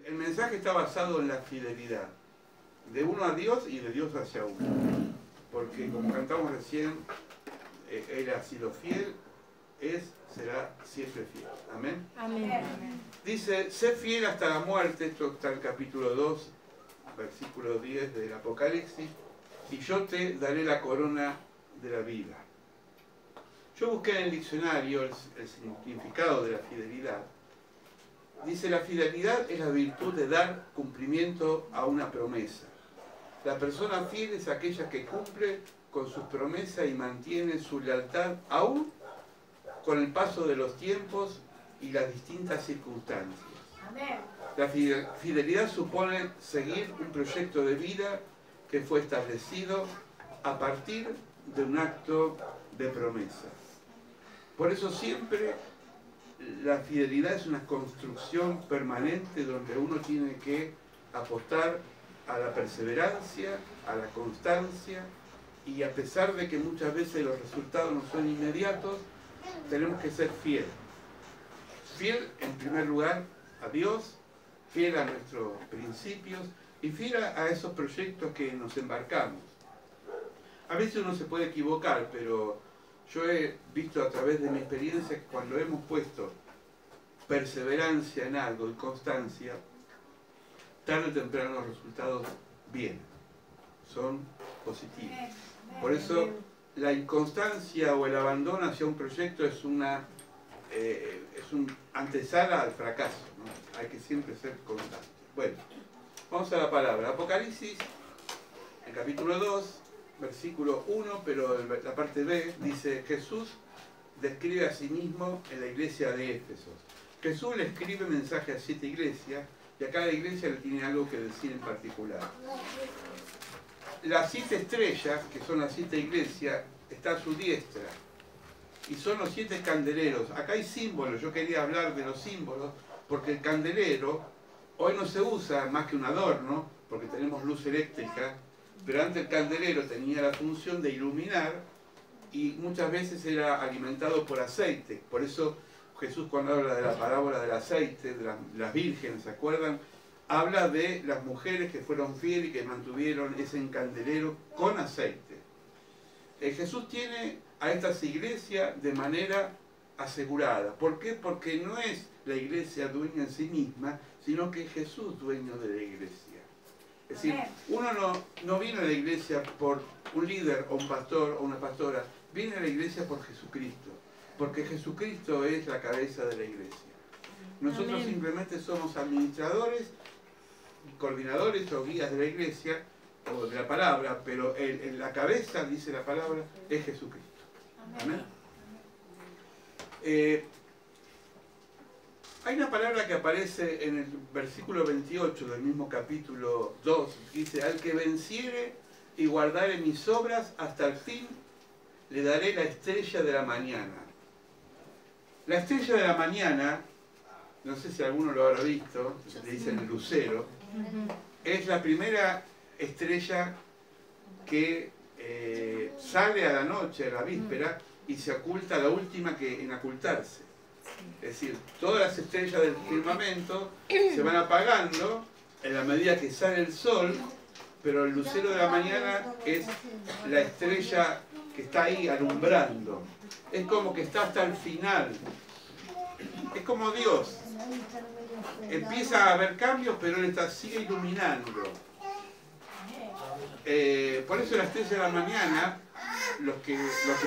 El mensaje está basado en la fidelidad, de uno a Dios y de Dios hacia uno. Porque como cantamos recién, Él ha sido fiel, será siempre fiel. Amén. Amén. Dice, sé fiel hasta la muerte, esto está en el capítulo 2, versículo 10 del Apocalipsis, y yo te daré la corona de la vida. Yo busqué en el diccionario el significado de la fidelidad. Dice, la fidelidad es la virtud de dar cumplimiento a una promesa. La persona fiel es aquella que cumple con sus promesas y mantiene su lealtad aún con el paso de los tiempos y las distintas circunstancias. Amén. La fidelidad supone seguir un proyecto de vida que fue establecido a partir de un acto de promesa. Por eso siempre la fidelidad es una construcción permanente donde uno tiene que apostar a la perseverancia, a la constancia, y a pesar de que muchas veces los resultados no son inmediatos, tenemos que ser fieles. Fiel en primer lugar a Dios, fiel a nuestros principios y fiel a esos proyectos que nos embarcamos. A veces uno se puede equivocar, pero yo he visto a través de mi experiencia que cuando hemos puesto perseverancia en algo y constancia, tarde o temprano los resultados vienen, son positivos. Por eso la inconstancia o el abandono hacia un proyecto es un antesala al fracaso, ¿no? Hay que siempre ser constante. Bueno, vamos a la palabra. Apocalipsis, el capítulo 2, versículo 1, pero la parte B, dice, Jesús describe a sí mismo en la iglesia de Éfeso. Jesús le escribe mensaje a 7 iglesias, y a cada iglesia le tiene algo que decir en particular. Las 7 estrellas, que son las 7 iglesias, está a su diestra. Y son los 7 candeleros. Acá hay símbolos, yo quería hablar de los símbolos, porque el candelero hoy no se usa más que un adorno, porque tenemos luz eléctrica, pero antes el candelero tenía la función de iluminar y muchas veces era alimentado por aceite. Por eso Jesús, cuando habla de la parábola del aceite, de las vírgenes, ¿se acuerdan? Habla de las mujeres que fueron fieles y que mantuvieron ese candelero con aceite. Jesús tiene a estas iglesias de manera asegurada. ¿Por qué? Porque no es la iglesia dueña en sí misma, sino que es Jesús dueño de la iglesia. Es decir, uno no viene a la iglesia por un líder o un pastor o una pastora, viene a la iglesia por Jesucristo, porque Jesucristo es la cabeza de la iglesia. Nosotros Amén. Simplemente somos administradores, coordinadores o guías de la iglesia, o de la palabra, pero en la cabeza, dice la palabra, es Jesucristo. Amén. Hay una palabra que aparece en el versículo 28 del mismo capítulo 2, dice, al que venciere y guardare mis obras hasta el fin, le daré la estrella de la mañana. La estrella de la mañana, no sé si alguno lo habrá visto, le dicen el lucero, es la primera estrella que sale a la noche, a la víspera, y se oculta la última que en ocultarse. Es decir, todas las estrellas del firmamento se van apagando en la medida que sale el sol, pero el lucero de la mañana es la estrella que está ahí alumbrando. Es como que está hasta el final. Es como Dios. Empieza a haber cambios, pero Él sigue iluminando. Por eso la estrella de la mañana, los que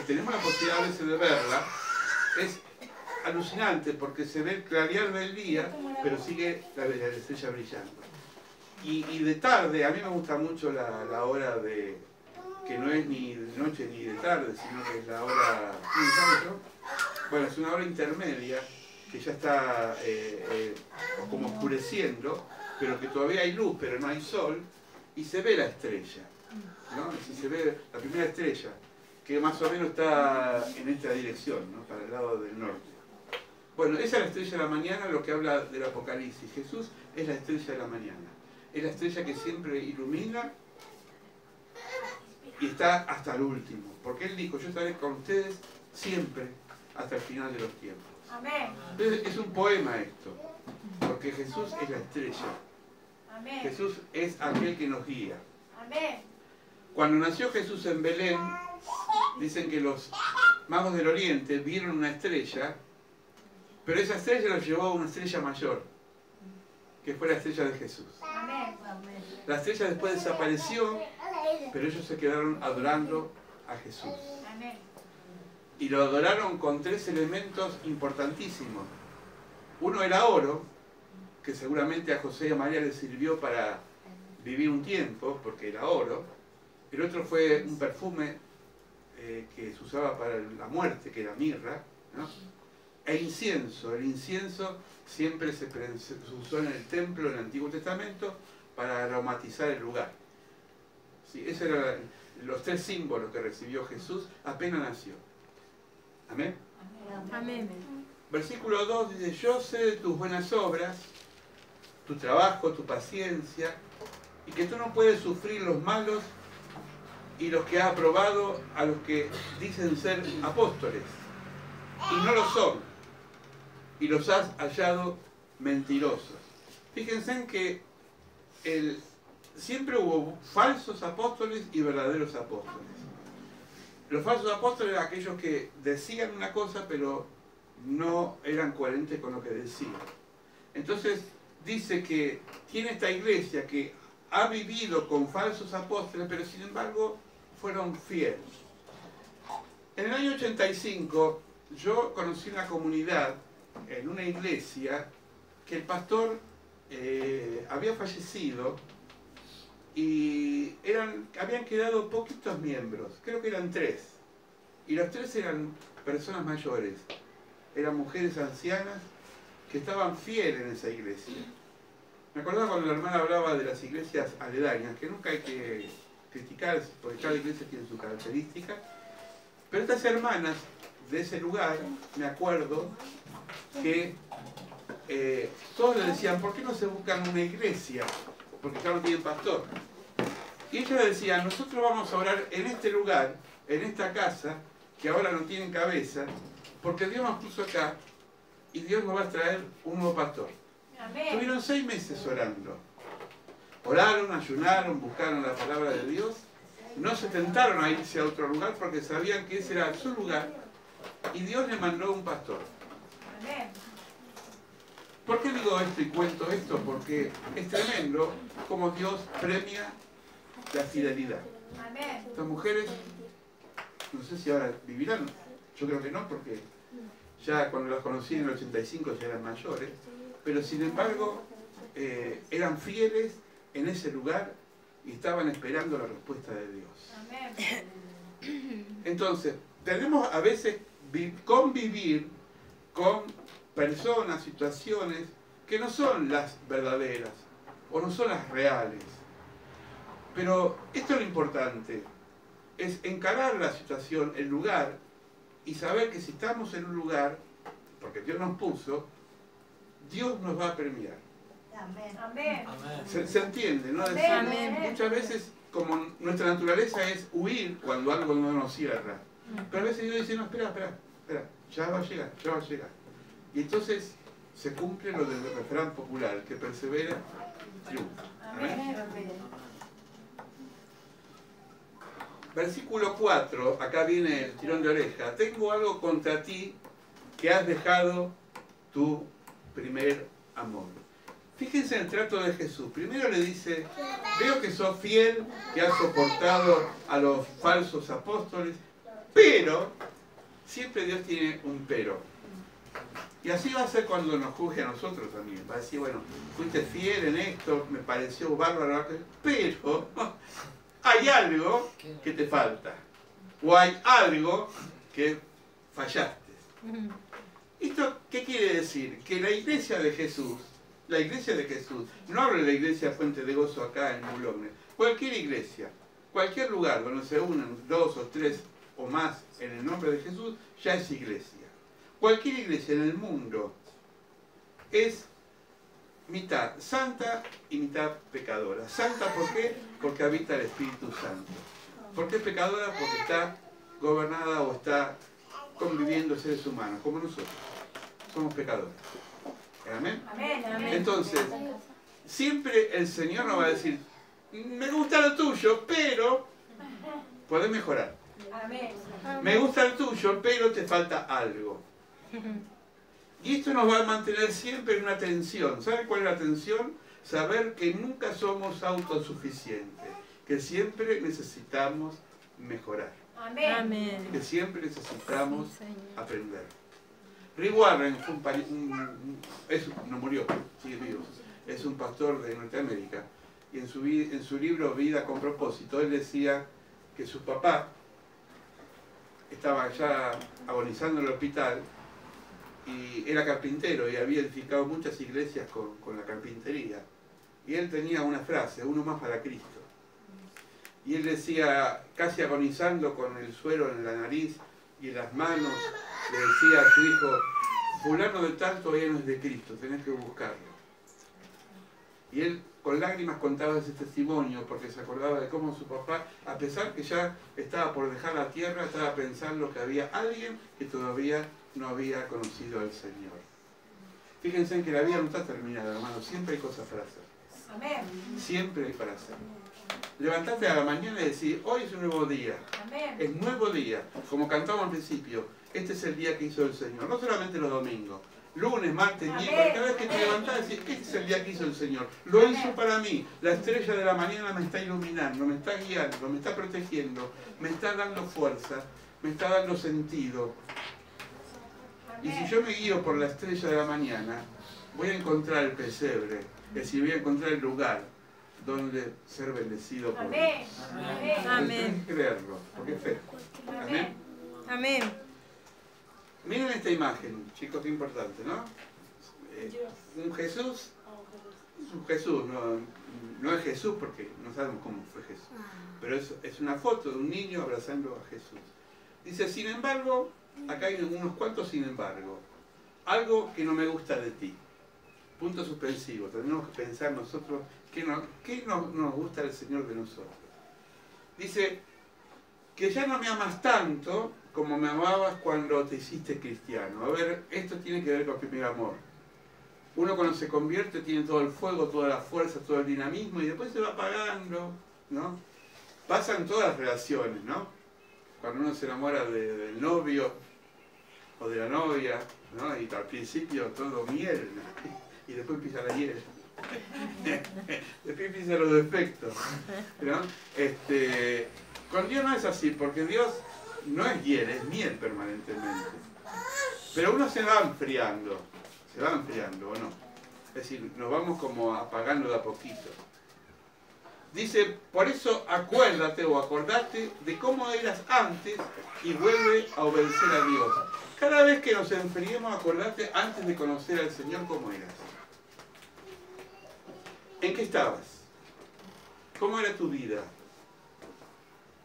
tenemos la posibilidad a veces de verla, es alucinante porque se ve el clarear del día, pero sigue la estrella brillando. Y de tarde, a mí me gusta mucho la hora de, que no es ni de noche ni de tarde, sino que es la hora, bueno, es una hora intermedia, que ya está como oscureciendo, pero que todavía hay luz, pero no hay sol, y se ve la estrella, ¿no? Y se ve la primera estrella, que más o menos está en esta dirección, ¿no? Para el lado del norte. Bueno, esa es la estrella de la mañana, lo que habla del Apocalipsis. Jesús es la estrella de la mañana. Es la estrella que siempre ilumina y está hasta el último. Porque Él dijo, yo estaré con ustedes siempre hasta el final de los tiempos. Amén. Entonces, es un poema esto. porque Jesús es la estrella. Amén. Jesús es aquel que nos guía. Amén. Cuando nació Jesús en Belén, dicen que los magos del Oriente vieron una estrella, pero esa estrella los llevó a una estrella mayor, que fue la estrella de Jesús. Amén. La estrella después desapareció, pero ellos se quedaron adorando a Jesús. Amén. Y lo adoraron con 3 elementos importantísimos. Uno era oro, que seguramente a José y a María les sirvió para vivir un tiempo, porque era oro. El otro fue un perfume que se usaba para la muerte, que era mirra, ¿no? E incienso. El incienso siempre se usó en el templo, en el Antiguo Testamento, para aromatizar el lugar. Sí, esos eran los 3 símbolos que recibió Jesús apenas nació. Amén. Amén. Versículo 2 dice: yo sé de tus buenas obras, tu trabajo, tu paciencia, y que tú no puedes sufrir los malos y los que has aprobado a los que dicen ser apóstoles, y no lo son, y los has hallado mentirosos. Fíjense en que siempre hubo falsos apóstoles y verdaderos apóstoles. Los falsos apóstoles eran aquellos que decían una cosa pero no eran coherentes con lo que decían. Entonces dice que tiene esta iglesia que ha vivido con falsos apóstoles, pero sin embargo fueron fieles. En el año 85 yo conocí una comunidad, en una iglesia, que el pastor había fallecido y habían quedado poquitos miembros, creo que eran 3. Y los 3 eran personas mayores, eran mujeres ancianas que estaban fieles en esa iglesia. Me acordaba cuando la hermana hablaba de las iglesias aledañas, que nunca hay que criticar, porque cada iglesia tiene su característica. Pero estas hermanas de ese lugar, me acuerdo que todos le decían: ¿por qué no se buscan una iglesia? Porque ya no tienen pastor. Y ellos le decían: nosotros vamos a orar en este lugar, en esta casa, que ahora no tienen cabeza, porque Dios nos puso acá y Dios nos va a traer un nuevo pastor. Amén. Estuvieron 6 meses orando. Oraron, ayunaron, buscaron la palabra de Dios. No se tentaron a irse a otro lugar porque sabían que ese era su lugar. Y Dios les mandó un pastor. Amén. ¿Por qué digo esto y cuento esto? Porque es tremendo cómo Dios premia la fidelidad. Amén. Estas mujeres, no sé si ahora vivirán, yo creo que no, porque ya cuando las conocí en el 85 ya eran mayores, pero sin embargo eran fieles en ese lugar y estaban esperando la respuesta de Dios. Amén. Entonces, tenemos a veces convivir con personas, situaciones que no son las verdaderas o no son las reales. Pero esto es lo importante, es encarar la situación, el lugar, y saber que si estamos en un lugar, porque Dios nos puso, Dios nos va a premiar. Amén. Amén. Se entiende, ¿no? Decir, Amén. muchas veces, como nuestra naturaleza es huir cuando algo no nos cierra, pero a veces Dios dice: no, espera, ya va a llegar, ya va a llegar. Y entonces se cumple lo del refrán popular: que persevera, triunfa. Amén. Versículo 4, acá viene el tirón de oreja. Tengo algo contra ti, que has dejado tu primer amor. Fíjense en el trato de Jesús. Primero le dice: veo que sos fiel, que has soportado a los falsos apóstoles, pero siempre Dios tiene un pero. Y así va a ser cuando nos juzgue a nosotros también. Va a decir: bueno, fuiste fiel en esto, me pareció bárbaro, pero hay algo que te falta. O hay algo que fallaste. ¿Esto qué quiere decir? Que la iglesia de Jesús, no hablo de la iglesia Fuente de Gozo acá en Boulogne, cualquier iglesia, cualquier lugar donde se unen 2 o 3 o más en el nombre de Jesús, ya es iglesia. Cualquier iglesia en el mundo es mitad santa y mitad pecadora. Santa, ¿por qué? Porque habita el Espíritu Santo. ¿Por qué pecadora? Porque está gobernada o está conviviendo seres humanos, como nosotros. Somos pecadores. Amén. Amén. Amén. Entonces, siempre el Señor nos va a decir, me gusta lo tuyo, pero podés mejorar. Amén. Me gusta lo tuyo, pero te falta algo. Y esto nos va a mantener siempre en una tensión. ¿Sabe cuál es la tensión? Saber que nunca somos autosuficientes, que siempre necesitamos mejorar. Amén. Que siempre necesitamos aprender. Rick Warren fue no murió, sigue vivo. Es un pastor de Norteamérica. Y en su libro Vida con propósito, él decía que su papá estaba ya agonizando en el hospital y era carpintero y había edificado muchas iglesias con la carpintería. Y él tenía una frase, uno más para Cristo. Y él decía, casi agonizando con el suero en la nariz y en las manos, le decía a su hijo, fulano de tal todavía no es de Cristo, tenés que buscarlo. Y él con lágrimas contaba ese testimonio porque se acordaba de cómo su papá, a pesar que ya estaba por dejar la tierra, estaba pensando que había alguien que todavía no había conocido al Señor. Fíjense en que la vida no está terminada, hermano, siempre hay cosas para hacer. Amén. Siempre hay para hacer. Levantate a la mañana y decir, hoy es un nuevo día. Amén. Es nuevo día. Como cantamos al principio, este es el día que hizo el Señor. No solamente los domingos. Lunes, martes, miércoles, cada vez que te levantás, decís, este es el día que hizo el Señor. Lo hizo para mí. La estrella de la mañana me está iluminando, me está guiando, me está protegiendo, me está dando fuerza, me está dando sentido. Y si yo me guío por la estrella de la mañana, voy a encontrar el pesebre, es decir, voy a encontrar el lugar donde ser bendecido por Dios. Amén. Tienes que creerlo, porque es fe. Amén. Amén. Miren esta imagen, chicos, qué importante, ¿no? Un Jesús, no es Jesús porque no sabemos cómo fue Jesús, pero es una foto de un niño abrazando a Jesús. Dice, sin embargo, acá hay unos cuantos sin embargo, algo que no me gusta de ti. Punto suspensivo, tenemos que pensar nosotros qué nos gusta del Señor de nosotros. Dice, que ya no me amas tanto como me amabas cuando te hiciste cristiano. A ver, esto tiene que ver con el primer amor. Uno cuando se convierte tiene todo el fuego, toda la fuerza, todo el dinamismo y después se va apagando, ¿no? Pasan todas las relaciones, ¿no? Cuando uno se enamora del novio o de la novia, ¿no? Y al principio todo miel, ¿no? Y después empieza la hiel. Después empiezan los defectos, ¿no? Con Dios no es así, porque Dios no es hiel, es miel permanentemente. Pero uno se va enfriando, ¿o no? Es decir, nos vamos como apagando de a poquito. Dice, por eso acuérdate o acordate de cómo eras antes y vuelve a obedecer a Dios. Cada vez que nos enfriemos, acordate antes de conocer al Señor cómo eras. ¿En qué estabas? ¿Cómo era tu vida?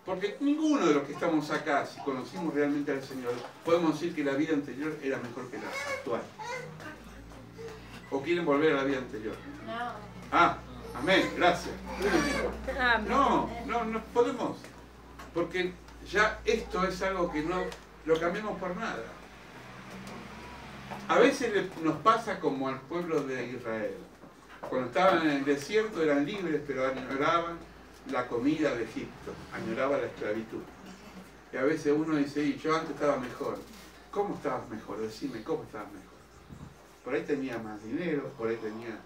Porque ninguno de los que estamos acá, si conocimos realmente al Señor, podemos decir que la vida anterior era mejor que la actual. ¿O quieren volver a la vida anterior? No. Ah, amén, gracias. Amén. No podemos. Porque ya esto es algo que no lo cambiamos por nada. A veces nos pasa como al pueblo de Israel. Cuando estaban en el desierto eran libres, pero añoraban la comida de Egipto, añoraba la esclavitud. Y a veces uno dice, y yo antes estaba mejor. ¿Cómo estabas mejor? Decime, ¿cómo estabas mejor? Por ahí tenía más dinero, por ahí tenía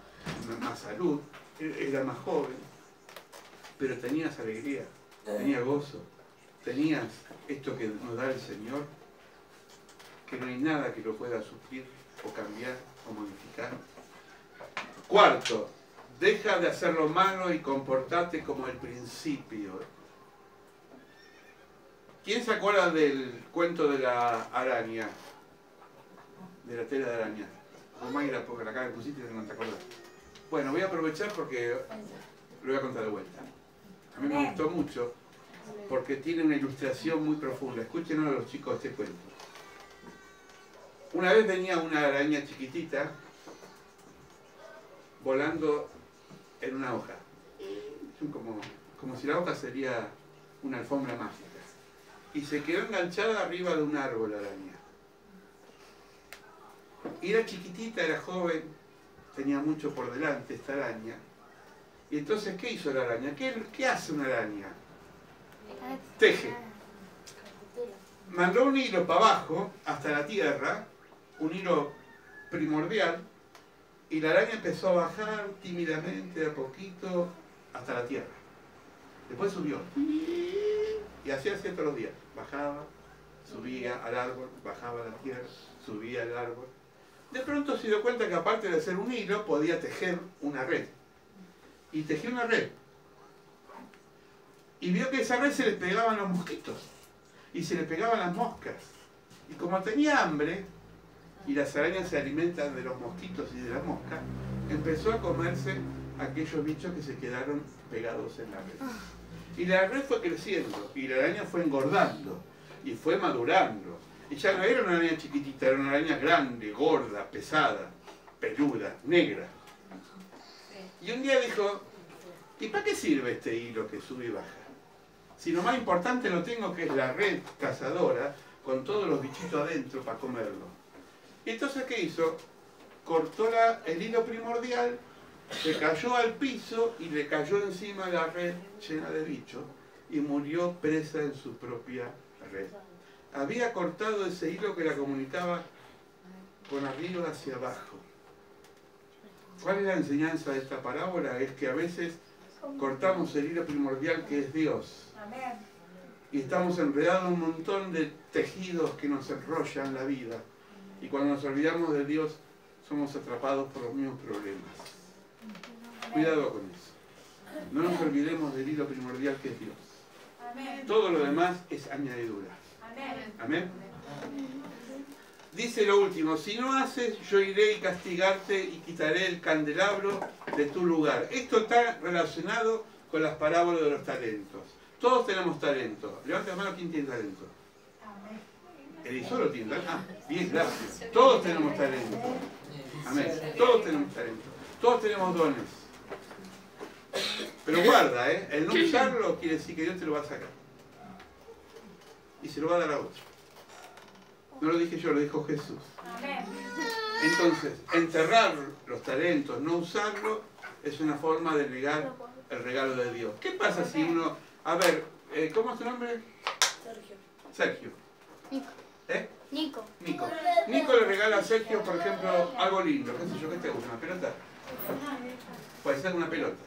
más salud, era más joven, pero tenías alegría, tenías gozo, tenías esto que nos da el Señor, que no hay nada que lo pueda suplir o cambiar o modificar. Cuarto, deja de hacerlo malo y comportate como el principio. ¿Quién se acuerda del cuento de la araña? De la tela de araña. Mayra, porque la cara que pusiste no te acordás. Bueno, voy a aprovechar porque lo voy a contar de vuelta. A mí me gustó mucho porque tiene una ilustración muy profunda. Escúchenos a los chicos este cuento. Una vez venía una araña chiquitita volando en una hoja. Como si la hoja sería una alfombra mágica. Y se quedó enganchada arriba de un árbol la araña. Y era chiquitita, era joven, tenía mucho por delante esta araña. Y entonces, ¿qué hizo la araña? ¿Qué hace una araña? Teje. Mandó un hilo para abajo, hasta la tierra, un hilo primordial, y la araña empezó a bajar tímidamente, de a poquito, hasta la tierra. Después subió. Y así hacía todos los días. Bajaba, subía al árbol, bajaba a la tierra, subía al árbol. De pronto se dio cuenta que aparte de hacer un hilo, podía tejer una red. Y tejió una red. Y vio que esa red se le pegaban los mosquitos. Y se le pegaban las moscas. Y como tenía hambre, y las arañas se alimentan de los mosquitos y de las moscas, empezó a comerse aquellos bichos que se quedaron pegados en la red. Y la red fue creciendo, y la araña fue engordando, y fue madurando. Y ya no era una araña chiquitita, era una araña grande, gorda, pesada, peluda, negra. Y un día dijo, ¿y para qué sirve este hilo que sube y baja? Si lo más importante lo tengo, que es la red cazadora, con todos los bichitos adentro para comerlo. Y entonces, ¿qué hizo? Cortó el hilo primordial, se cayó al piso y le cayó encima la red llena de bichos y murió presa en su propia red. Había cortado ese hilo que la comunicaba con arriba hacia abajo. ¿Cuál es la enseñanza de esta parábola? Es que a veces cortamos el hilo primordial que es Dios. Y estamos enredados en un montón de tejidos que nos enrollan la vida. Y cuando nos olvidamos de Dios, somos atrapados por los mismos problemas. Cuidado con eso. No nos olvidemos del hilo primordial que es Dios. Todo lo demás es añadidura. Amén. Dice lo último, si no haces, yo iré y castigarte y quitaré el candelabro de tu lugar. Esto está relacionado con las parábolas de los talentos. Todos tenemos talento. Levanta la mano, ¿quién tiene talento? Elisoro tiene talento. Ah, bien, gracias. Todos tenemos talento. Amén. Todos tenemos talento. Todos tenemos dones. Pero guarda, el no usarlo quiere decir que Dios te lo va a sacar. Y se lo va a dar a otro. No lo dije yo, lo dijo Jesús. Entonces, enterrar los talentos, no usarlo, es una forma de negar el regalo de Dios. ¿Qué pasa si uno... A ver, ¿cómo es tu nombre? Sergio. Nico. Nico. Nico le regala a Sergio, por ejemplo, algo lindo. ¿Qué sé yo? ¿Qué te gusta? ¿Una pelota? Puede ser una pelota.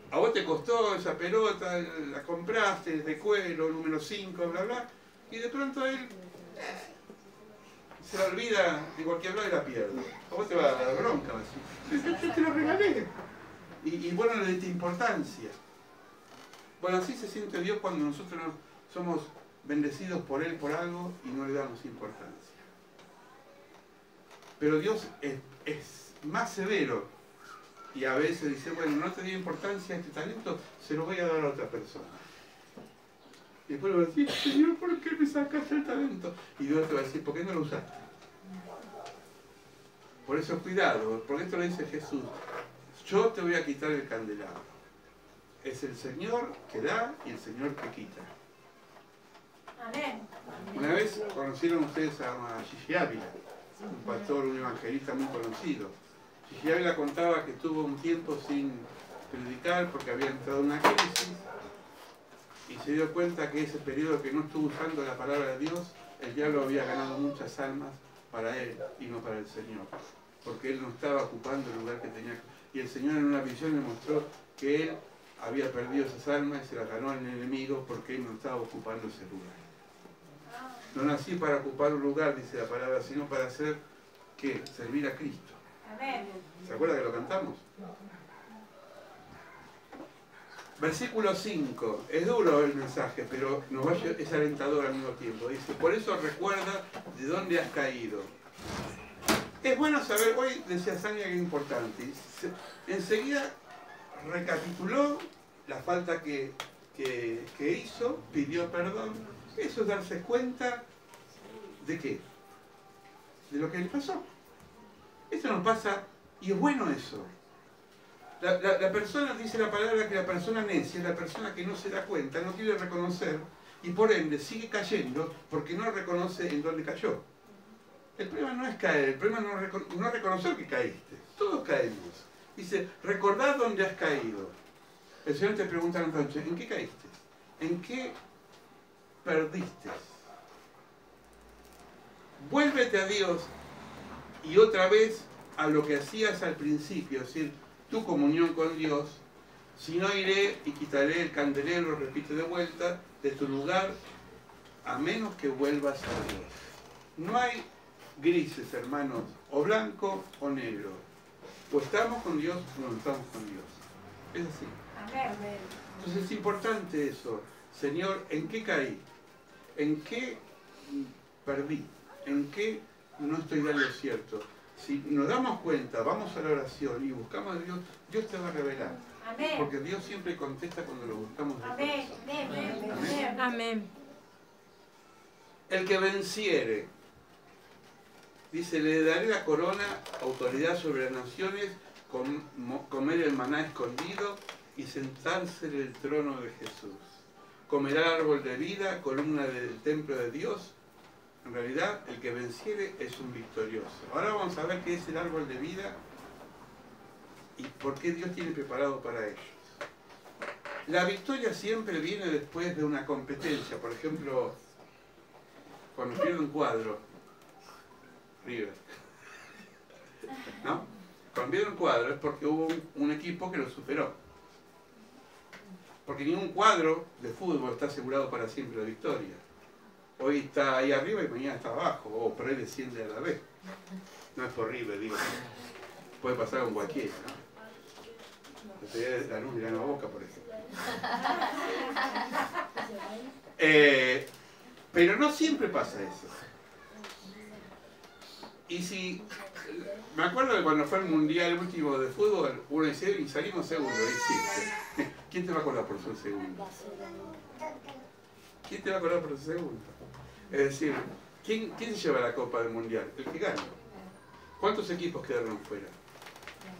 A vos te costó esa pelota, la compraste de cuero, número 5, bla, bla, y de pronto él se la olvida de cualquier lado y la pierde. A vos te va a dar bronca, yo te lo regalé. Y bueno, le diste importancia. Bueno, así se siente Dios cuando nosotros somos bendecidos por Él por algo y no le damos importancia. Pero Dios es más severo y a veces dice, bueno, no te dio importancia a este talento, se lo voy a dar a otra persona. Y después le va a decir, Señor, ¿por qué me sacaste el talento? Y Dios te va a decir, ¿por qué no lo usaste? Por eso cuidado, porque esto lo dice Jesús. Yo te voy a quitar el candelabro. Es el Señor que da y el Señor que quita. Amén. Una vez conocieron ustedes a Gigi Ávila, un pastor, un evangelista muy conocido. Gigi Ávila contaba que tuvo un tiempo sin predicar porque había entrado en una crisis y se dio cuenta que ese periodo que no estuvo usando la palabra de Dios, el diablo había ganado muchas almas para él y no para el Señor, porque él no estaba ocupando el lugar que tenía. Y el Señor en una visión le mostró que él había perdido esas almas y se las ganó al enemigo porque él no estaba ocupando ese lugar. No nací para ocupar un lugar, dice la palabra, sino para hacer, ¿qué? Servir a Cristo. Amén. ¿Se acuerda que lo cantamos? Versículo 5. Es duro el mensaje, pero es alentador al mismo tiempo. Dice, por eso recuerda de dónde has caído. Es bueno saber, hoy decía Sania que es importante. Enseguida recapituló la falta que hizo, pidió perdón. Eso es darse cuenta de qué, de lo que le pasó. Esto nos pasa, y es bueno eso. La persona, dice la palabra, que la persona necia, la persona que no se da cuenta, no quiere reconocer, y por ende sigue cayendo porque no reconoce en dónde cayó. El problema no es caer, el problema es no reconocer que caíste. todos caemos. Dice, recordad dónde has caído. El Señor te pregunta en la noche, ¿en qué caíste? ¿En qué perdiste? Vuélvete a Dios y otra vez a lo que hacías al principio, es decir, tu comunión con Dios. Si no, iré y quitaré el candelero, repite de vuelta, de tu lugar, a menos que vuelvas a Dios. No hay grises, hermanos, o blanco o negro. O estamos con Dios o no estamos con Dios. Es así. Amén. Entonces es importante eso. Señor, ¿en qué caí? ¿En qué perdí? ¿En qué no estoy dando cierto? Si nos damos cuenta, vamos a la oración y buscamos a Dios, Dios te va a revelar. Amén. Porque Dios siempre contesta cuando lo buscamos de Amén. corazón. Amén. Amén. El que venciere, dice, le daré la corona, autoridad sobre las naciones, comer el maná escondido y sentarse en el trono de Jesús. Comerá el árbol de vida, columna del templo de Dios. En realidad, el que venciere es un victorioso. Ahora vamos a ver qué es el árbol de vida y por qué Dios tiene preparado para ellos. La victoria siempre viene después de una competencia. Por ejemplo, cuando pierde un cuadro, River, ¿no? Cuando pierde un cuadro es porque hubo un equipo que lo superó. Porque ningún cuadro de fútbol está asegurado para siempre la victoria. Hoy está ahí arriba y mañana está abajo, o por ahí desciende a la vez. No es por River, digo. Puede pasar con cualquiera, ¿no? La luz de la Boca, por ejemplo. Pero no siempre pasa eso. Y si... Me acuerdo que cuando fue el mundial último de fútbol, uno dice, y salimos segundo, y ¿quién te va a acordar por ser segundo? ¿Quién te va a acordar por ser segundo? Es decir, ¿quién se lleva la Copa del Mundial? El que gana. ¿Cuántos equipos quedaron fuera?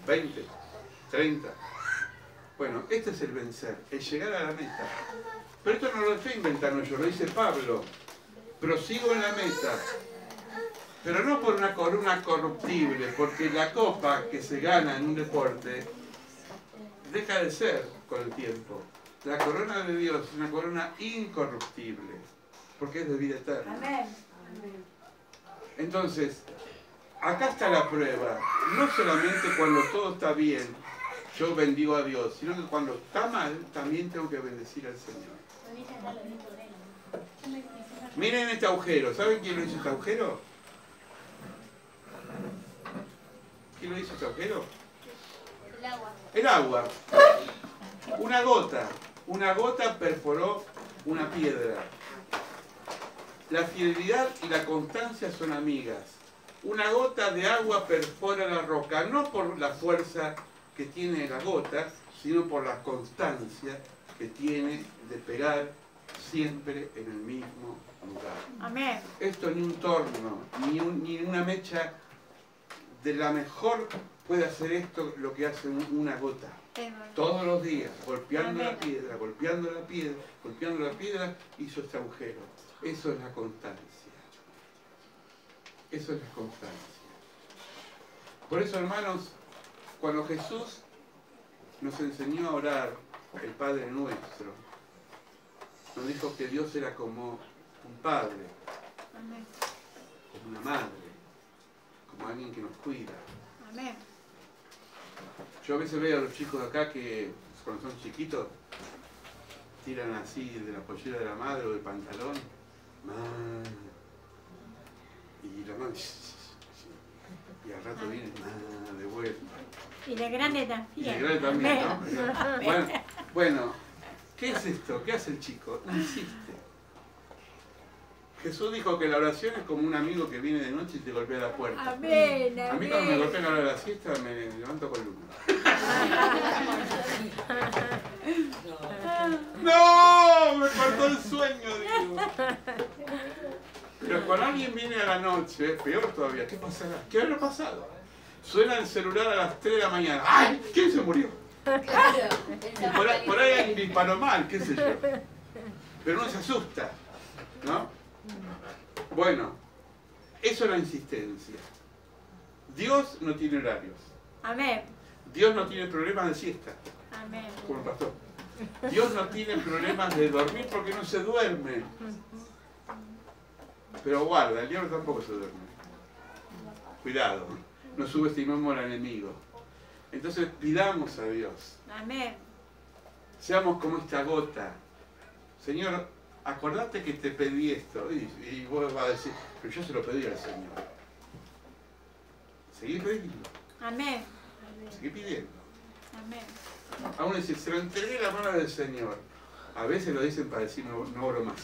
¿20? ¿30? Bueno, este es el vencer, el llegar a la meta. Pero esto no lo estoy inventando yo, lo dice Pablo. Prosigo en la meta. Pero no por una corona corruptible, porque la copa que se gana en un deporte deja de ser con el tiempo. La corona de Dios es una corona incorruptible, porque es de vida eterna. Amén. Entonces, acá está la prueba. No solamente cuando todo está bien, yo bendigo a Dios, sino que cuando está mal, también tengo que bendecir al Señor. Miren este agujero. ¿Saben quién lo hizo este agujero? ¿Quién lo hizo este agujero? El agua. El agua. Una gota perforó una piedra. La fidelidad y la constancia son amigas. Una gota de agua perfora la roca, no por la fuerza que tiene la gota, sino por la constancia que tiene de pegar siempre en el mismo lugar. Amén. Esto ni un torno, ni una mecha de la mejor puede hacer esto lo que hace una gota. Todos los días, golpeando la piedra, golpeando la piedra, golpeando la piedra, hizo este agujero. Eso es la constancia. Eso es la constancia. Por eso, hermanos, cuando Jesús nos enseñó a orar el Padre Nuestro, nos dijo que Dios era como un padre, como una madre, como alguien que nos cuida. Amén. Yo a veces veo a los chicos de acá que cuando son chiquitos tiran así de la pollera de la madre o del pantalón, y la madre, y al rato viene de vuelta. Y de grande Y también. de grande también, ¿no? Bueno, ¿qué es esto? ¿Qué hace el chico? Insiste. Jesús dijo que la oración es como un amigo que viene de noche y te golpea la puerta. Amén. A mí cuando me golpean a la hora de la siesta me levanto con luna. ¡No! Me cortó el sueño, digo. Pero cuando alguien viene a la noche, peor todavía, ¿qué pasará? ¿Qué habrá pasado? Suena el celular a las 3 de la mañana. ¡Ay! ¿Quién se murió? Y por ahí alguien disparó mal, qué sé yo. Pero uno se asusta, ¿no? Bueno, eso es la insistencia. Dios no tiene horarios. Amén. Dios no tiene problemas de siesta, Amén. como el pastor. Dios no tiene problemas de dormir porque no se duerme. Pero guarda, el diablo tampoco se duerme. Cuidado, no subestimemos al enemigo. Entonces pidamos a Dios. Amén. Seamos como esta gota. Señor, acordate que te pedí esto. Y vos vas a decir, pero yo se lo pedí al Señor. Seguí pidiendo. Amén. Seguí pidiendo. Amén. Aún decir, se lo entregué en la mano del Señor. A veces lo dicen para decir, no oro más.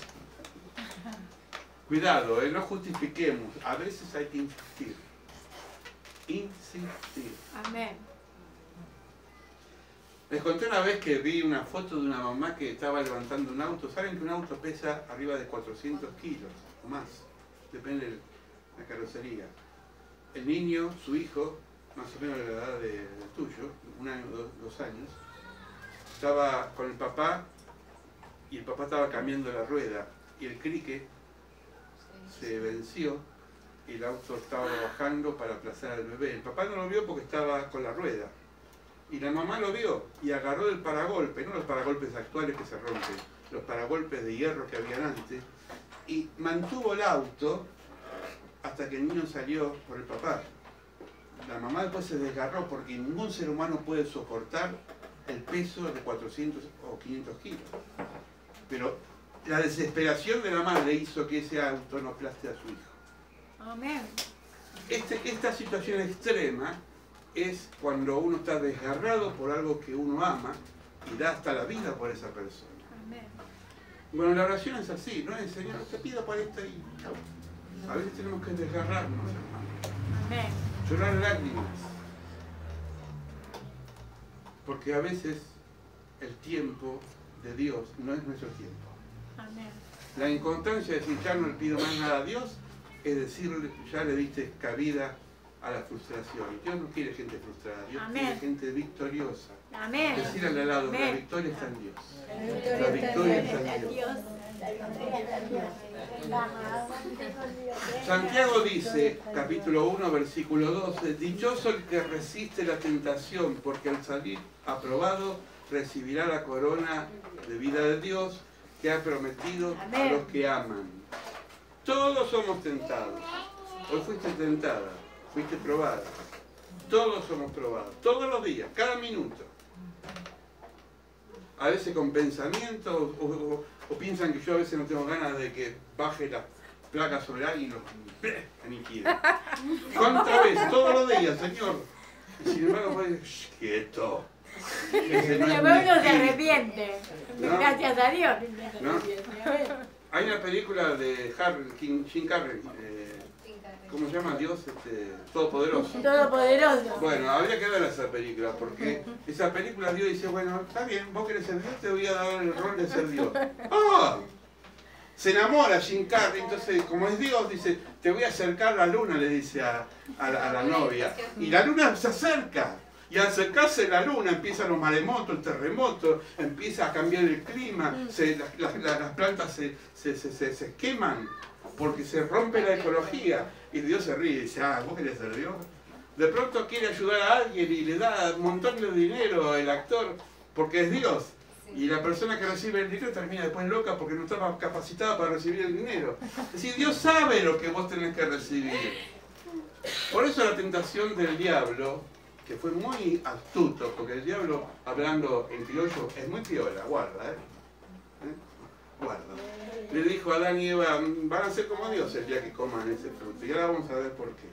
Cuidado, no justifiquemos. A veces hay que insistir. Insistir. Amén. Les conté una vez que vi una foto de una mamá que estaba levantando un auto. ¿Saben que un auto pesa arriba de 400 kilos o más? Depende de la carrocería. El niño, su hijo, más o menos de la edad del tuyo, 1 año, 2 años, estaba con el papá y el papá estaba cambiando la rueda y el crique se venció y el auto estaba bajando para aplazar al bebé. El papá no lo vio porque estaba con la rueda. Y la mamá lo vio y agarró el paragolpe, no los paragolpes actuales que se rompen, los paragolpes de hierro que habían antes, y mantuvo el auto hasta que el niño salió por el papá. La mamá después se desgarró porque ningún ser humano puede soportar el peso de 400 o 500 kilos. Pero la desesperación de la madre hizo que ese auto no aplaste a su hijo. Amén. Esta situación extrema es cuando uno está desgarrado por algo que uno ama y da hasta la vida por esa persona. Amén. Bueno, la oración es así, no es Señor, te pido por esto y chau. A veces tenemos que desgarrarnos, hermano. Amén. Llorar lágrimas. Porque a veces el tiempo de Dios no es nuestro tiempo. Amén. La inconstancia de decir ya no le pido más nada a Dios es decirle ya le diste cabida a la frustración. Dios no quiere gente frustrada, Dios Amén. quiere gente victoriosa. Amén. Decirle al lado, la Amén. victoria está en Dios. La La victoria está en Dios. Dios. Santiago dice, capítulo 1, versículo 12, dichoso el que resiste la tentación, porque al salir aprobado recibirá la corona de vida de Dios que ha prometido a Amén. los que aman. Todos somos tentados. Hoy fuiste tentada, fuiste probada. Todos somos probados, todos los días, cada minuto. A veces con pensamientos, o piensan que yo a veces no tengo ganas de que baje la placa sobre alguien y lo aniquile. ¿Cuántas veces? Todos los días, Señor. Y sin embargo, pues, quieto. Ese no es Pero mi uno se espíritu. arrepiente. ¿No? Gracias a Dios. ¿No? Hay una película de Jim Carrey, ¿cómo se llama? Dios Todopoderoso. Todopoderoso. Bueno, habría que ver esa película, porque esa película Dios dice, bueno, está bien, vos querés ser Dios, te voy a dar el rol de ser Dios. ¡Oh! Se enamora Jim Carrey, entonces como es Dios, dice, te voy a acercar a la luna, le dice a la novia. Y la luna se acerca. Y al acercarse la luna empiezan los maremotos, el terremoto, empieza a cambiar el clima, las plantas se queman porque se rompe la ecología. Y Dios se ríe y dice, ¿vos querés ser Dios? De pronto quiere ayudar a alguien y le da un montón de dinero el actor porque es Dios. Y la persona que recibe el dinero termina después loca porque no estaba capacitada para recibir el dinero. Es decir, Dios sabe lo que vos tenés que recibir. Por eso la tentación del diablo, que fue muy astuto, porque el diablo, hablando en criollo, es muy piola, guarda, guarda. Le dijo a Adán y Eva, van a ser como Dios el día que coman ese fruto. Y ahora vamos a ver por qué.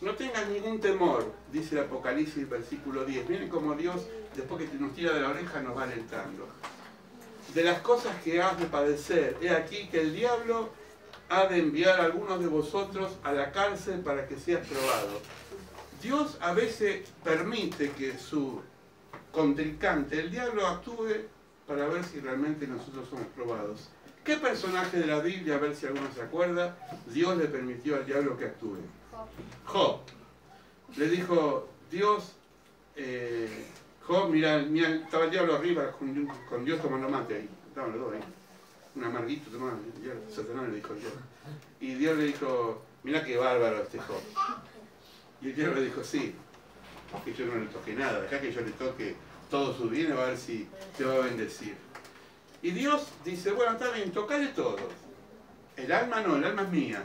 No tengas ningún temor, dice el Apocalipsis, versículo 10. Miren cómo Dios, después que nos tira de la oreja, nos va alentando. De las cosas que has de padecer, he aquí que el diablo ha de enviar a algunos de vosotros a la cárcel para que seas probado. Dios a veces permite que su contrincante, el diablo, actúe para ver si realmente nosotros somos probados. ¿Qué personaje de la Biblia, a ver si alguno se acuerda, Dios le permitió al diablo que actúe? Job. Le dijo, Dios, Job, mira, estaba el diablo arriba con Dios tomando mate ahí. Estaban los dos ahí. Un amarguito tomando. Satanás le dijo Dios. Y Dios le dijo, mira qué bárbaro este Job. Y el diablo le dijo, sí, que yo no le toque nada, acá que yo le toque todo su bien, a ver si te va a bendecir. Y Dios dice, bueno, está bien, tocale todo. El alma no, el alma es mía.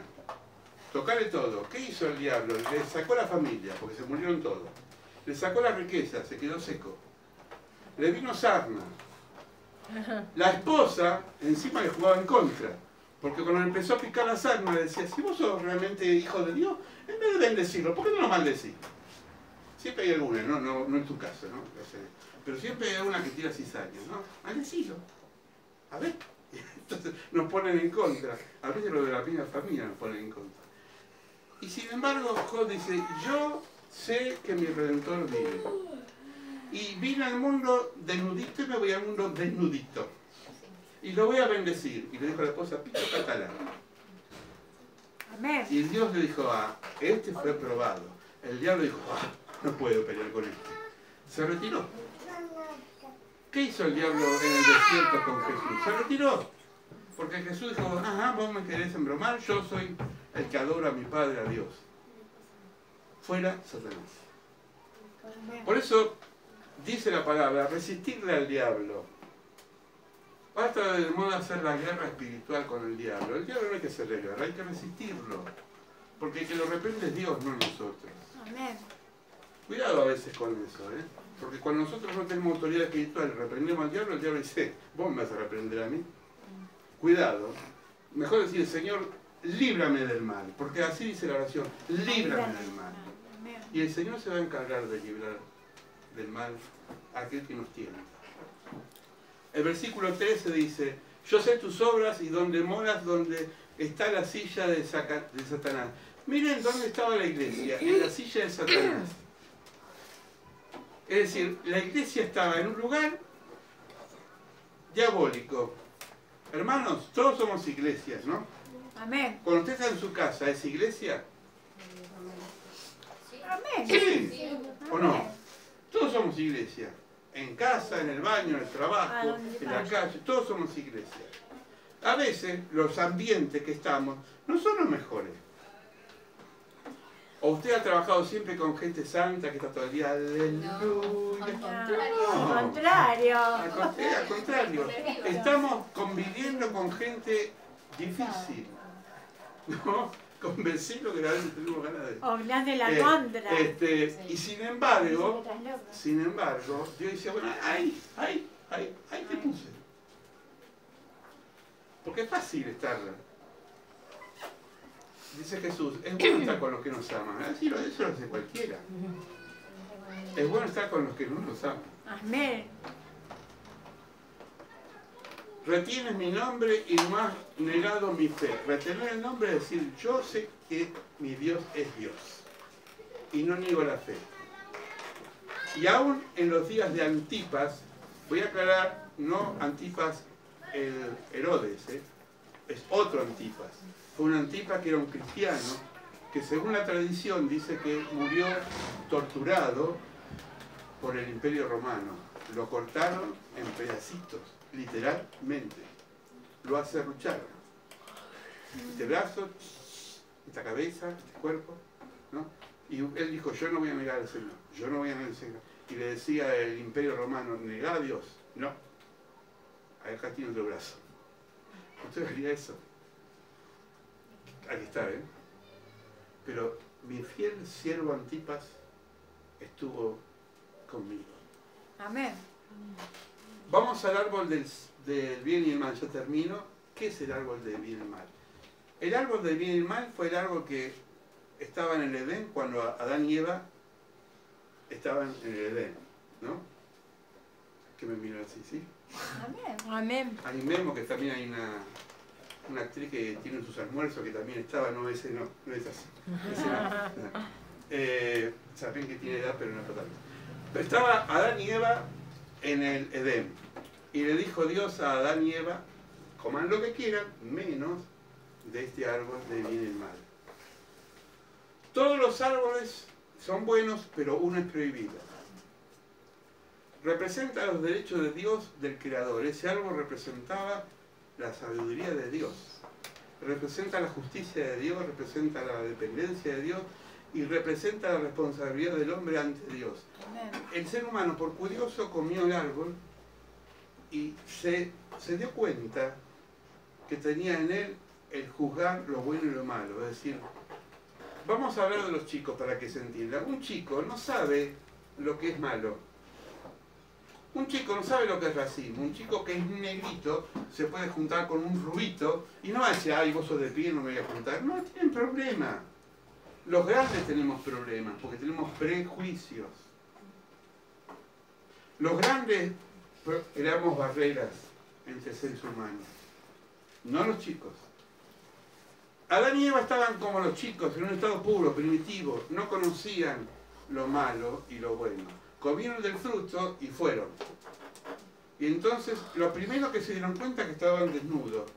Tocale todo. ¿Qué hizo el diablo? Le sacó la familia, porque se murieron todos. Le sacó la riqueza, se quedó seco. Le vino sarna. La esposa encima le jugaba en contra. Porque cuando empezó a picar la sarna le decía, si vos sos realmente hijo de Dios, en vez de bendecirlo, ¿por qué no lo maldecís? Siempre hay alguna, no en tu caso, ¿no? Pero siempre hay alguna que tira cizaña, ¿no? Maldecilo. A ver. Entonces nos ponen en contra. A veces lo de la misma familia nos ponen en contra. Y sin embargo, Job dice, yo sé que mi Redentor vive. Y vine al mundo desnudito y me voy al mundo desnudito. Y lo voy a bendecir. Y le dijo a la esposa, Pito Catalán. Amén. Y Dios le dijo, este fue probado. El diablo dijo, no puedo pelear con este. Se retiró. ¿Qué hizo el diablo en el desierto con Jesús? Se retiró. Porque Jesús dijo, vos me querés embromar, yo soy el que adora a mi Padre, a Dios. Fuera Satanás. Por eso dice la palabra, resistirle al diablo. Basta de moda hacer la guerra espiritual con el diablo. El diablo no hay que hacerle guerra, hay que resistirlo. Porque el que lo reprende es Dios, no nosotros. Amén. Cuidado a veces con eso, porque cuando nosotros no tenemos autoridad espiritual y reprendemos al diablo, el diablo dice, vos me vas a reprender a mí. Cuidado. Mejor decir, Señor, líbrame del mal, porque así dice la oración, líbrame del mal. Y el Señor se va a encargar de librar del mal a aquel que nos tiene. El versículo 13 dice, yo sé tus obras y donde moras, donde está la silla de Satanás. Miren dónde estaba la iglesia, en la silla de Satanás. Es decir, la iglesia estaba en un lugar diabólico. Hermanos, todos somos iglesias, ¿no? Amén. Cuando usted está en su casa, ¿es iglesia? Amén. Sí. ¿O no? Todos somos iglesia. En casa, en el baño, en el trabajo, en la calle, todos somos iglesia. A veces los ambientes que estamos no son los mejores. ¿O usted ha trabajado siempre con gente santa que está todo el día, aleluya? Al contrario. Al contrario. Estamos conviviendo con gente difícil, ¿no? Con vecinos que a veces tenemos ganas de... Hablas de la contra. Y sin embargo, Dios dice, bueno, ahí te puse. Porque es fácil estar. Dice Jesús, es bueno estar con los que nos aman. Así eso lo hace cualquiera. Es bueno estar con los que no nos aman. Amén. Retienes mi nombre y no has negado mi fe. Retener el nombre es decir, yo sé que mi Dios es Dios. Y no niego la fe. Y aún en los días de Antipas, voy a aclarar, no Antipas el Herodes, es otro Antipas. Fue un Antipas que era un cristiano, que según la tradición dice que murió torturado por el Imperio Romano. Lo cortaron en pedacitos, literalmente. Lo aserrucharon. Este brazo, esta cabeza, este cuerpo, ¿no? Y él dijo, yo no voy a negar al Señor, yo no voy a negar al Señor. Y le decía el Imperio Romano, negá a Dios. No, acá tiene otro brazo. ¿Usted haría eso? Aquí está, Pero mi fiel siervo Antipas estuvo conmigo. Amén. Vamos al árbol del bien y el mal, ya termino. ¿Qué es el árbol del bien y el mal? El árbol del bien y el mal fue el árbol que estaba en el Edén cuando Adán y Eva estaban en el Edén, ¿no? ¿Qué me miran así, sí? Amén. Amén. Hay mismo que también hay una actriz que tiene sus almuerzos que también estaba, no es así. Ese no. Saben que tiene edad, pero no total. Pero estaba Adán y Eva en el Edén. Y le dijo Dios a Adán y Eva, coman lo que quieran, menos de este árbol de bien y el mal. Todos los árboles son buenos, pero uno es prohibido. Representa los derechos de Dios, del Creador. Ese árbol representaba la sabiduría de Dios. Representa la justicia de Dios, representa la dependencia de Dios. y representa la responsabilidad del hombre ante Dios. Amén. El ser humano, por curioso, comió el árbol y se dio cuenta que tenía en él el juzgar lo bueno y lo malo. Es decir, vamos a hablar de los chicos para que se entienda. Un chico no sabe lo que es malo. Un chico no sabe lo que es racismo. Un chico que es negrito se puede juntar con un rubito y no va a decir, ay, vos sos de piel, no me voy a juntar. No tienen problema. Los grandes tenemos problemas porque tenemos prejuicios. Los grandes creamos barreras entre seres humanos, no los chicos. Adán y Eva estaban como los chicos, en un estado puro, primitivo, no conocían lo malo y lo bueno. Comieron del fruto y fueron. Y entonces, lo primero que se dieron cuenta es que estaban desnudos.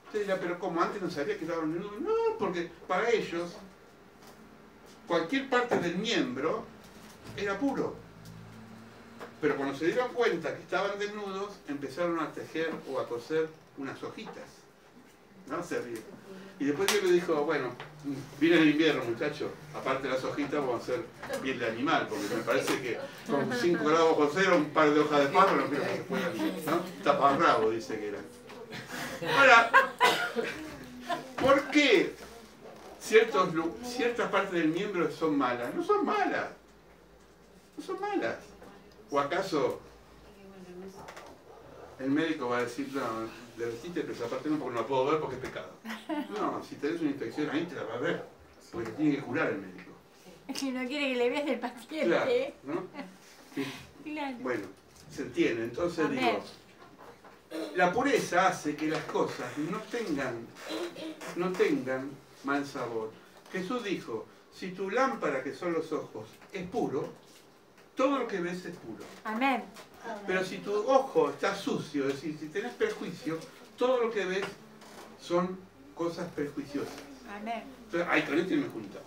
Usted dirá, pero ¿cómo? ¿Antes no sabía que estaban desnudos? No, porque para ellos, cualquier parte del miembro era puro. Pero cuando se dieron cuenta que estaban desnudos, empezaron a tejer o a coser unas hojitas. ¿No? Se ríe. Y después Dios le dijo, bueno, viene el invierno, muchachos, aparte de las hojitas vamos a hacer piel de animal, porque me parece que con 5 grados bajo cero, un par de hojas de pájaro, no creo que se puedan, ¿no? Taparrabo, dice que era. Ahora, ¿por qué ciertas partes del miembro son malas? No son malas. No son malas. ¿O acaso el médico va a decir, no, le resiste, pero esa parte no, porque no la puedo ver porque es pecado? No, si tenés una infección ahí te la va a ver, porque te tiene que curar el médico. Si no quiere que le veas el paciente. Claro, ¿no? Sí. Claro. Bueno, se entiende. Entonces Amén. digo, la pureza hace que las cosas no tengan mal sabor. Jesús dijo, si tu lámpara, que son los ojos, es puro, todo lo que ves es puro. Amén. Pero si tu ojo está sucio, es decir, si tenés perjuicio, todo lo que ves son cosas perjuiciosas. Amén. Entonces, ay, con este no me junta.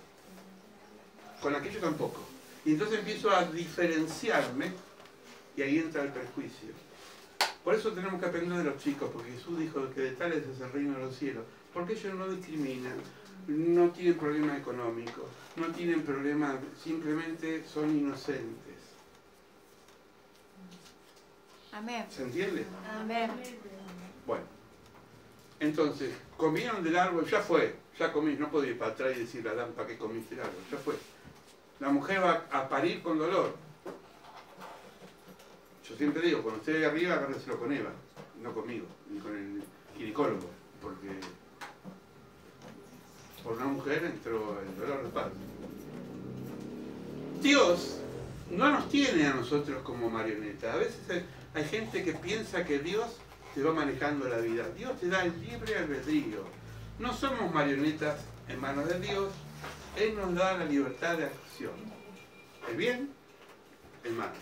Con aquello tampoco. Y entonces empiezo a diferenciarme y ahí entra el perjuicio. Por eso tenemos que aprender de los chicos, porque Jesús dijo que de tales es el reino de los cielos. Porque ellos no discriminan, no tienen problemas económicos, no tienen problemas, simplemente son inocentes. Amén. ¿Se entiende? Amén. Bueno, entonces, comieron del árbol, ya fue, ya comí, no puedo ir para atrás y decirle a Adán, ¿para qué comiste el árbol? Ya fue. La mujer va a parir con dolor. Yo siempre digo, cuando esté ahí arriba, agárreselo con Eva, no conmigo, ni con el ginecólogo, porque por una mujer entró el dolor de parto. Dios no nos tiene a nosotros como marionetas. A veces hay gente que piensa que Dios te va manejando la vida. Dios te da el libre albedrío. No somos marionetas en manos de Dios. Él nos da la libertad de acción. El bien, el mal.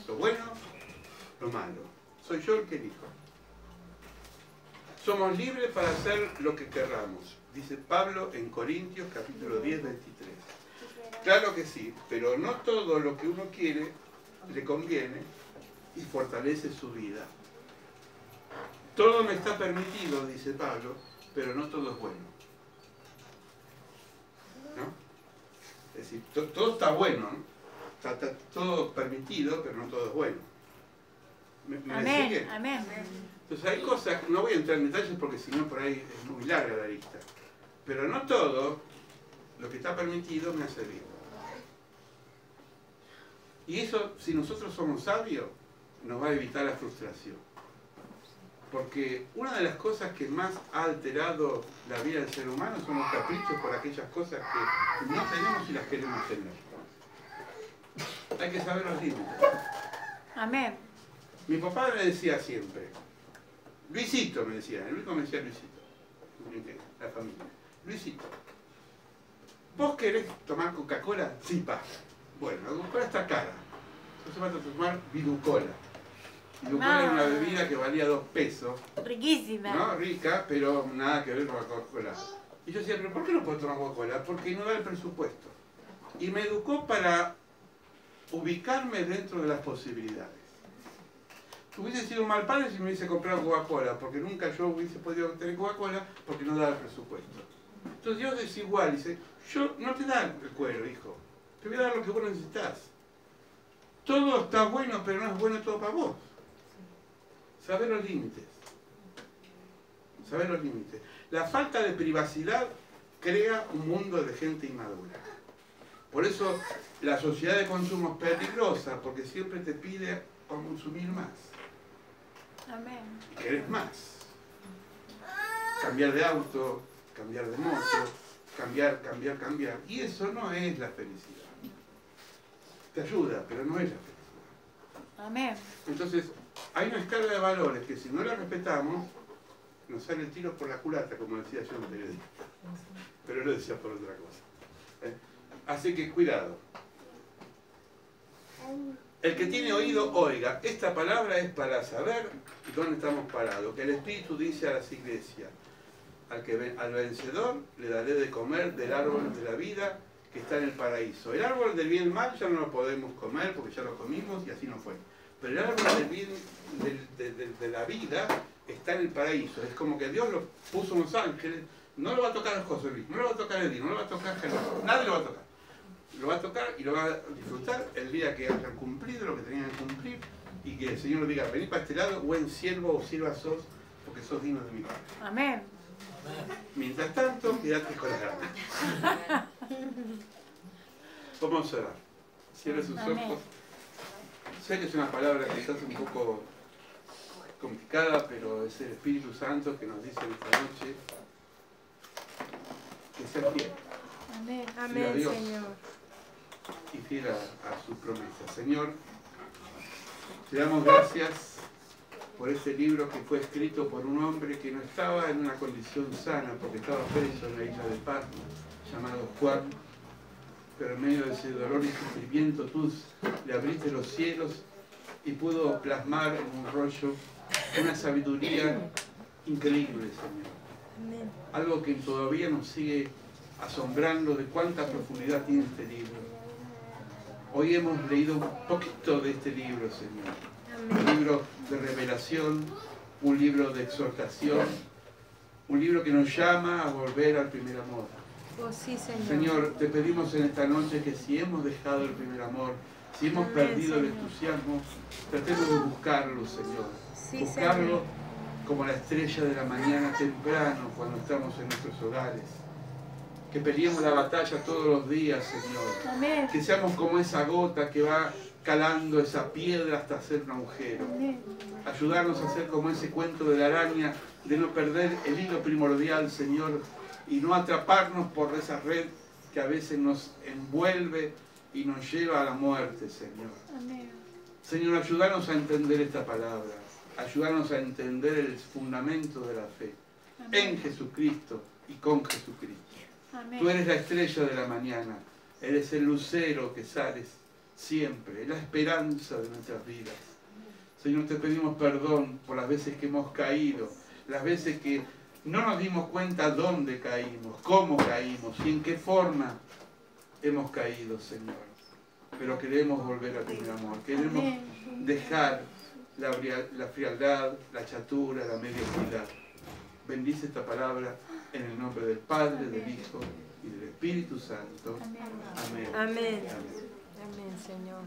Lo bueno, lo malo. Soy yo el que elijo. Somos libres para hacer lo que querramos, dice Pablo en Corintios capítulo 10, 23. Claro que sí, pero no todo lo que uno quiere le conviene y fortalece su vida. Todo me está permitido, dice Pablo, pero no todo es bueno. ¿No? Es decir, todo está bueno, ¿no? Está todo permitido, pero no todo es bueno. ¿Me Amén. siguen? Amén. Entonces hay cosas, no voy a entrar en detalles porque si no por ahí es muy larga la lista, pero no todo lo que está permitido me hace bien. Y eso, si nosotros somos sabios, nos va a evitar la frustración. Porque una de las cosas que más ha alterado la vida del ser humano son los caprichos por aquellas cosas que no tenemos y las queremos tener. Hay que saber los límites. Amén. Mi papá me decía siempre, Luisito me decía, el único me decía Luisito, la familia, Luisito, ¿vos querés tomar Coca-Cola? Sí, pa. Bueno, la Coca-Cola está cara, entonces vas a tomar Viducola. Viducola era una bebida que valía 2 pesos, Riquísima. ¿no? Rica, pero nada que ver con la Coca-Cola. Y yo decía, ¿pero por qué no puedo tomar Coca-Cola? Porque no da el presupuesto. Y me educó para ubicarme dentro de las posibilidades. Hubiese sido un mal padre si me hubiese comprado Coca-Cola, porque nunca yo hubiese podido tener Coca-Cola porque no daba el presupuesto. Entonces Dios es igual, dice, yo no te da el cuero, hijo, te voy a dar lo que vos necesitas. Todo está bueno, pero no es bueno todo para vos. Saber los límites. Saber los límites. La falta de privacidad crea un mundo de gente inmadura. Por eso la sociedad de consumo es peligrosa, porque siempre te pide consumir más. Amén. Y querés más. Cambiar de auto, cambiar de moto, cambiar. Y eso no es la felicidad. Te ayuda, pero no es la felicidad. Amén. Entonces, hay una escala de valores que si no la respetamos, nos sale el tiro por la culata, como decía yo en periodista. Pero lo decía por otra cosa. Así que cuidado. El que tiene oído, oiga. Esta palabra es para saber dónde estamos parados. Que el Espíritu dice a las iglesias, al vencedor le daré de comer del árbol de la vida que está en el paraíso. El árbol del bien y mal ya no lo podemos comer porque ya lo comimos y así no fue. Pero el árbol del bien, de la vida está en el paraíso. Es como que Dios lo puso en los ángeles. No lo va a tocar José Luis, no lo va a tocar Edith, no lo va a tocar Germán, nadie lo va a tocar. Lo va a tocar y lo va a disfrutar el día que hayan cumplido lo que tenían que cumplir y que el Señor diga, vení para este lado, buen siervo o sierva sos, porque sos digno de mi Padre. Amén. Mientras tanto, quédate con la gana. Vamos a orar. Cierre sus ojos. Sé que es una palabra quizás un poco complicada, pero es el Espíritu Santo que nos dice en esta noche que sea fiel. Amén. Amén, Dios. Señor. Y fiel a sus promesas. Señor, te damos gracias por este libro que fue escrito por un hombre que no estaba en una condición sana porque estaba preso en la isla de Patmos, llamado Juan, pero en medio de ese dolor y sufrimiento tú le abriste los cielos y pudo plasmar en un rollo una sabiduría increíble, Señor. Amén. Algo que todavía nos sigue asombrando de cuánta profundidad tiene este libro. Hoy hemos leído un poquito de este libro, Señor. Un libro de revelación, un libro de exhortación, un libro que nos llama a volver al primer amor. Oh, sí, Señor. Señor, te pedimos en esta noche que si hemos dejado el primer amor, si hemos Amén, perdido el Señor. entusiasmo, tratemos de buscarlo, Señor. Sí, Buscarlo Señor. como la estrella de la mañana temprano cuando estamos en nuestros hogares. Que peleemos la batalla todos los días, Señor. Amén. Que seamos como esa gota que va calando esa piedra hasta hacer un agujero. Amén. Ayudarnos a hacer como ese cuento de la araña, de no perder el hilo primordial, Señor, y no atraparnos por esa red que a veces nos envuelve y nos lleva a la muerte, Señor. Amén. Señor, ayúdanos a entender esta palabra, ayúdanos a entender el fundamento de la fe en Jesucristo y con Jesucristo. Amén. Tú eres la estrella de la mañana, eres el lucero que sales siempre, es la esperanza de nuestras vidas. Señor, te pedimos perdón por las veces que hemos caído, las veces que no nos dimos cuenta dónde caímos, cómo caímos y en qué forma hemos caído, Señor. Pero queremos volver al primer amor, queremos dejar la frialdad, la chatura, la mediocridad. Bendice esta palabra en el nombre del Padre, del Hijo y del Espíritu Santo. Amén. Amén. Amén. Amén. Amén, Señor.